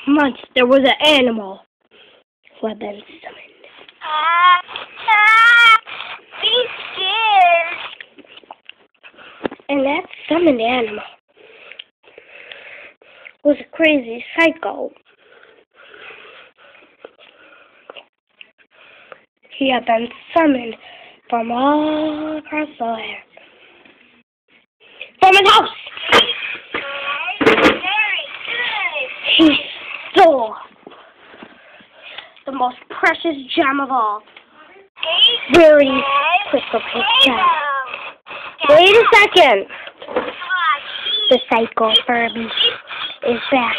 months, there was an animal who had been summoned. Be scared. And that summoned animal was a crazy psycho. He had been summoned from all across the land. From his house! Very good. He stole the most precious gem of all. Very crystal pink gem. Wait a second! The psycho Furby is back.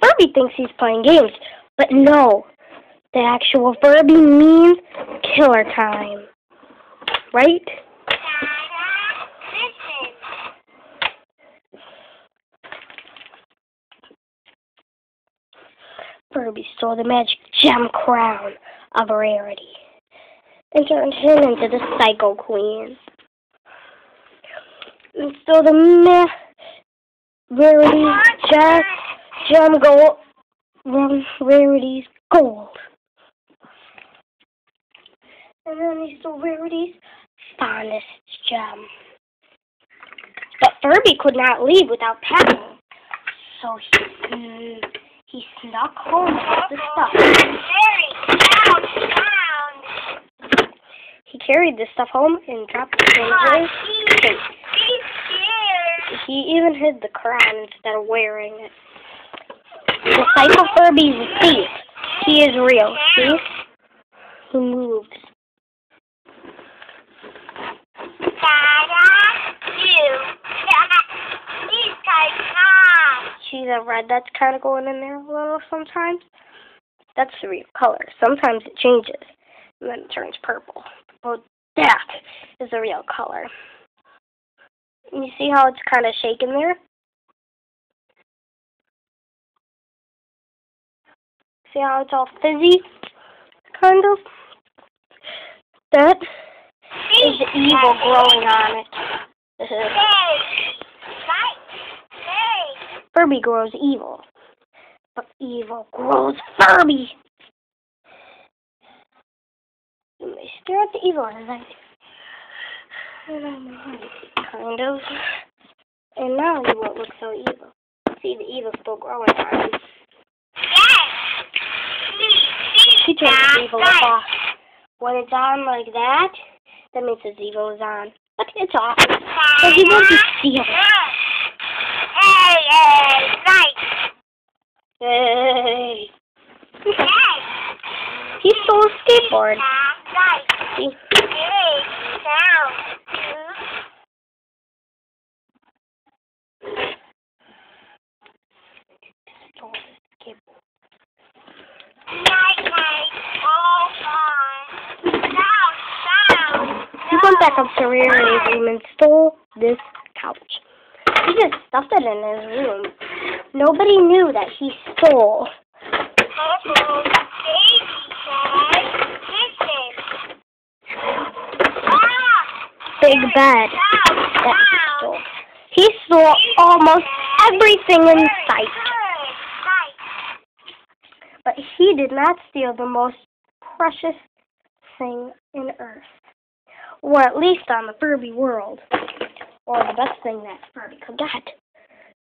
Furby thinks he's playing games, but no. The actual Furby means killer time. Right? Furby stole the magic gem crown of rarity and turned him into the Psycho Queen. And stole the rarity gem gold, rarity's gold. And then he stole Rarity's fondest gem. But Furby could not leave without packing, so he snuck home with the stuff. He carried the stuff home and dropped it in his face. He even hid the crown instead of wearing it. The Psycho Furby's a thief. He is real. See? He moves. See the red that's kind of going in there a little sometimes? That's the real color. Sometimes it changes, and then it turns purple. Well, that is the real color. And you see how it's kind of shaking there? See how it's all fizzy? Kind of? That is the evil growing on it. Furby grows evil, but evil grows Furby. You may stare at the evil in his eyes. Kind of. And now you won't look so evil. See, the evil's still growing on him. He turns his evil off. When it's on like that means his evil is on. But it's off. So he won't be stealing. Hey. He stole a skateboard. See? Stole a skateboard. He went back up to Rarity's room and stole this couch. He just stuffed it in his room. Nobody knew that he stole. Big bed that he stole. He stole almost everything in sight. But he did not steal the most precious thing in Earth. Or at least on the Furby world. Or the best thing that Furby could get.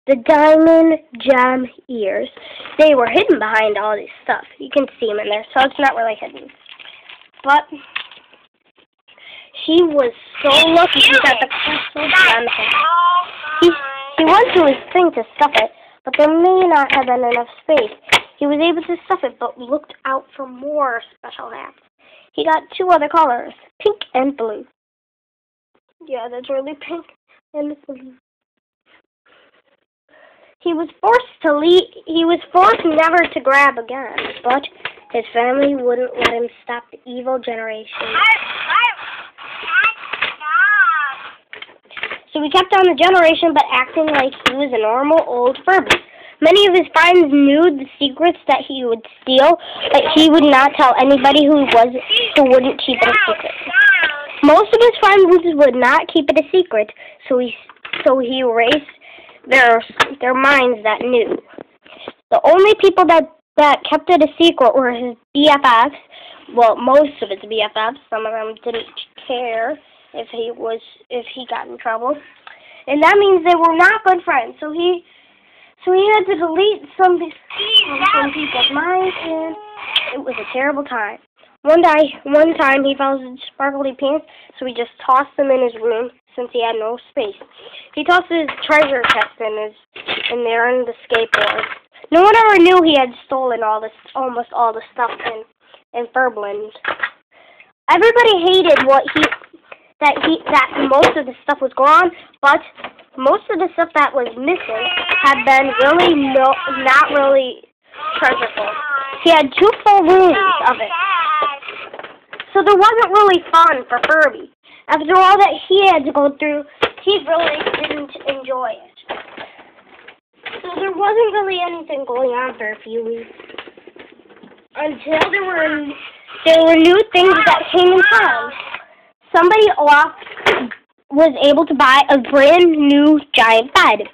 The diamond gem ears. They were hidden behind all this stuff. You can see them in there, so it's not really hidden. But he was so lucky he got the crystal gem. He went to his thing to stuff it, but there may not have been enough space. He was able to stuff it, but looked out for more special hats. He got 2 other colors, pink and blue. Yeah, that's really pink and blue. He was forced to leave. He was forced never to grab again, but his family wouldn't let him stop the evil generation. So he kept on the generation, but acting like he was a normal old Furby. Many of his friends knew the secrets that he would steal, but he would not tell anybody who he was, who wouldn't keep it a secret. Most of his friends would not keep it a secret, so he erased their minds that knew. The only people that kept it a secret were his BFFs. Well, most of his BFFs. Some of them didn't care if he got in trouble, and that means they were not good friends. So he had to delete some people's minds, and it was a terrible time. One time he found his sparkly pants, so he just tossed them in his room since he had no space. He tossed his treasure chest in there in the skateboard. No one ever knew he had stolen almost all the stuff in Furblend. Everybody hated that most of the stuff was gone, but most of the stuff that was missing had been not really treasureful. He had 2 full rooms of it. So there wasn't really fun for Furby. After all that he had to go through, he really didn't enjoy it. So there wasn't really anything going on for a few weeks. Until there were new things that came in town. Somebody was able to buy a brand new giant bed.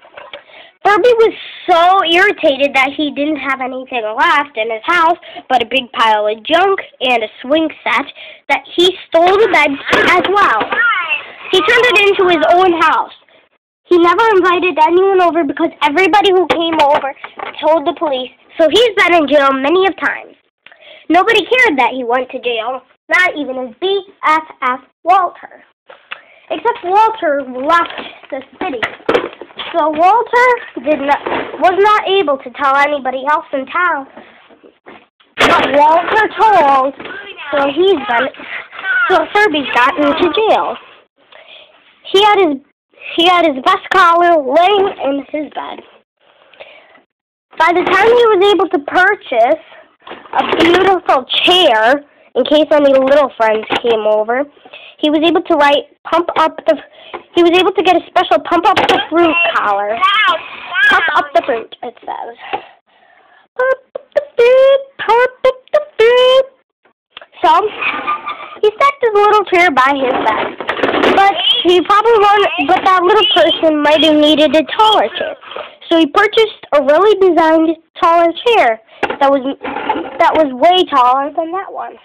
Furby was so irritated that he didn't have anything left in his house but a big pile of junk and a swing set that he stole the bed as well. He turned it into his own house. He never invited anyone over because everybody who came over told the police, so he's been in jail many of times. Nobody cared that he went to jail, not even his BFF Walter. Except Walter left the city. So Walter was not able to tell anybody else in town. But Walter told, so Furby's gotten to jail. He had his best collar laying in his bed. By the time he was able to purchase a beautiful chair, in case any little friends came over, he was able to get a special pump up the fruit collar. Pump up the fruit, it says. Pump up the fruit, pump up the fruit. So he stacked his little chair by his bed. But that little person might have needed a taller chair. So he purchased a really designed taller chair that was way taller than that one.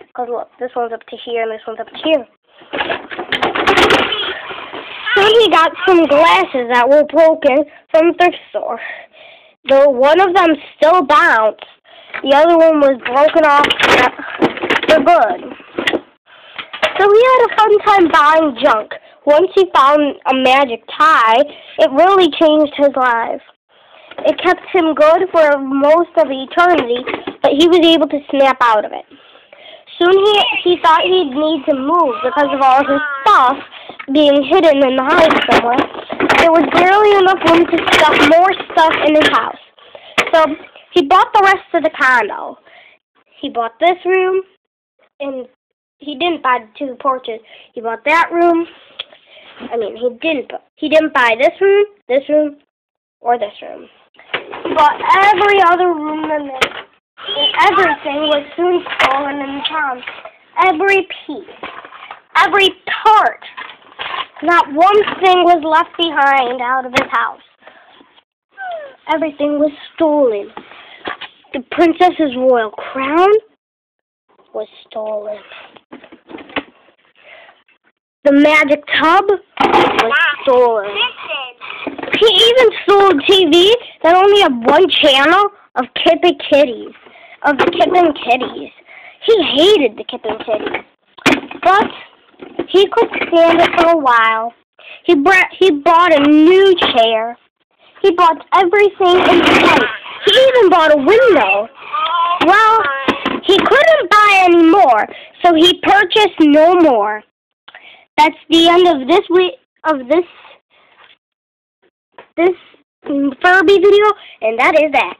Because look, this one's up to here and this one's up to here. Soon he got some glasses that were broken from the thrift store. Though one of them still bounced, the other one was broken off for good. So he had a fun time buying junk. Once he found a magic tie, it really changed his life. It kept him good for most of eternity, but he was able to snap out of it. Soon he thought he'd need to move because of all his stuff being hidden in the house somewhere. There was barely enough room to stuff more stuff in his house. So he bought the rest of the condo. He bought this room, and he didn't buy the 2 porches. He bought that room. He didn't buy this room, or this room. He bought every other room in this. And everything was soon stolen in the town. Every piece. Every part. Not one thing was left behind out of his house. Everything was stolen. The princess's royal crown was stolen. The magic tub was stolen. He even stole a TV that only had one channel of Kip and Kitties. He hated the Kip and Kitties. But he could stand it for a while. He bought a new chair. He bought everything in sight. He even bought a window. Well, he couldn't buy any more, so he purchased no more. That's the end of this Furby video, and that is that.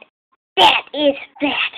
That is that.